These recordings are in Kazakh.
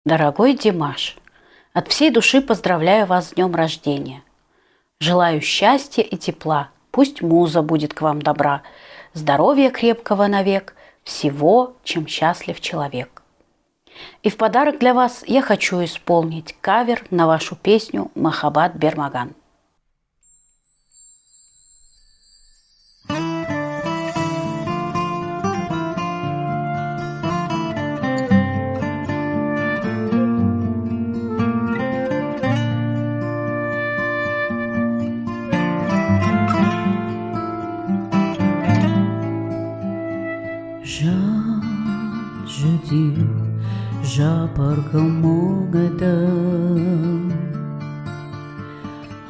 Дорогой Димаш, от всей души поздравляю вас с днем рождения. Желаю счастья и тепла, пусть муза будет к вам добра, здоровья крепкого навек, всего, чем счастлив человек. И в подарок для вас я хочу исполнить кавер на вашу песню «Махаббат Бермаган». Жан жудил, жапарқамоғадам.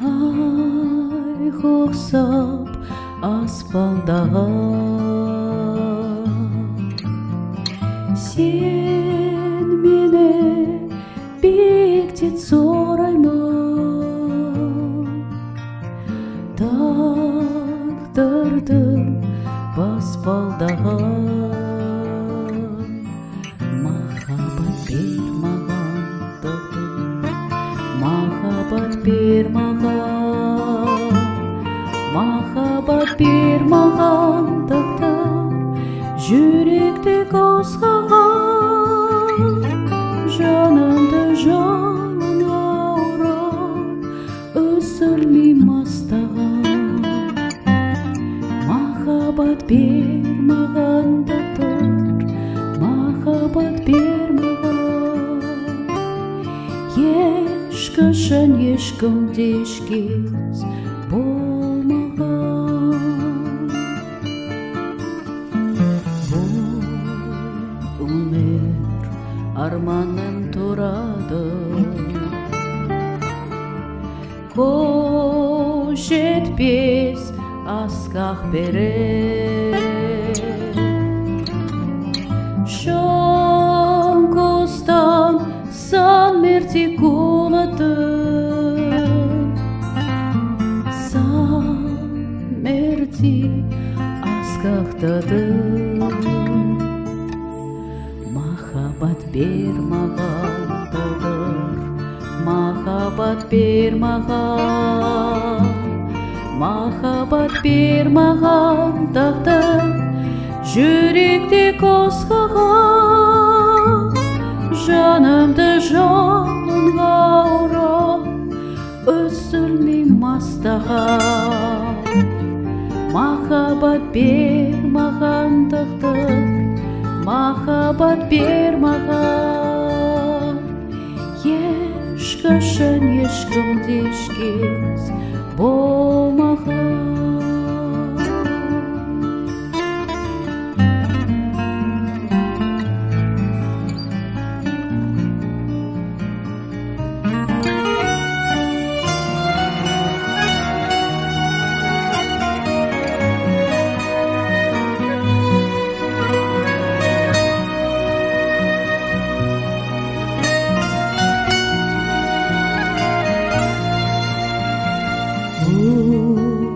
Ай, қоқсап аспалдаға. Сен мені биіктен сорайма. Тағдырдың баспалдаға. Махаббат бермаған тағдыр, жүректі қозғаған, жанымды жалынға орап, үзілмей мастаған. Махаббат бермаған тағдыр, махаббат бермаған. Ешқашан ешкімде ешкез болмаған. Бұл өмір арманнан тұрады, қол жетпес асқақ берер. Шаң қостан сан мәрте құлады, сан мәрте асқақтады. Махаббат бермаған тағдыр, махаббат бермаған. Махаббат бермаған тағдыр, жүректе қозғаған, жанымды жалынға орап, үзілмей мастаған. Махаббат бермаған тағдыр, махаббат бермаған. Ешқашан ешкімде ешкез болмаған.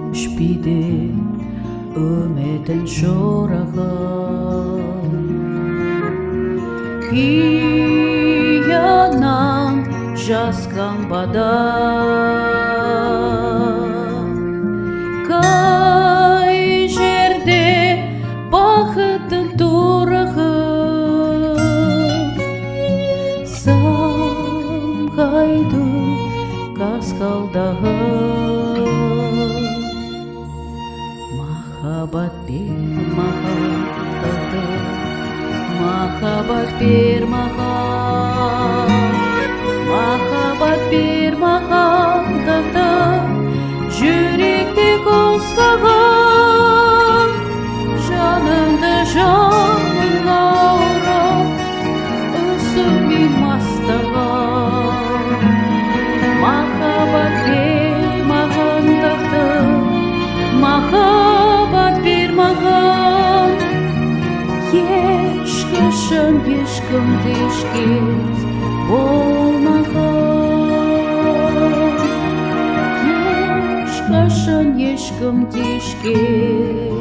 Өшпейді үмітін шорағын, қияннан жасқан бадан. Қай жерде бақыттың тұрағы, самғайды қасқалдағы. Махаббат бермаған тағдыр, махаббат бермаған. Махаббат бермаған тағдыр, жүректе қозғаған, жанымды жалынға орап, үзілмей мастаған. Махаббат бермаған тағдыр, махаббат бермаған. Ешқашан ешкімде ешкез болмаған. Ешқашан ешкімде ешкез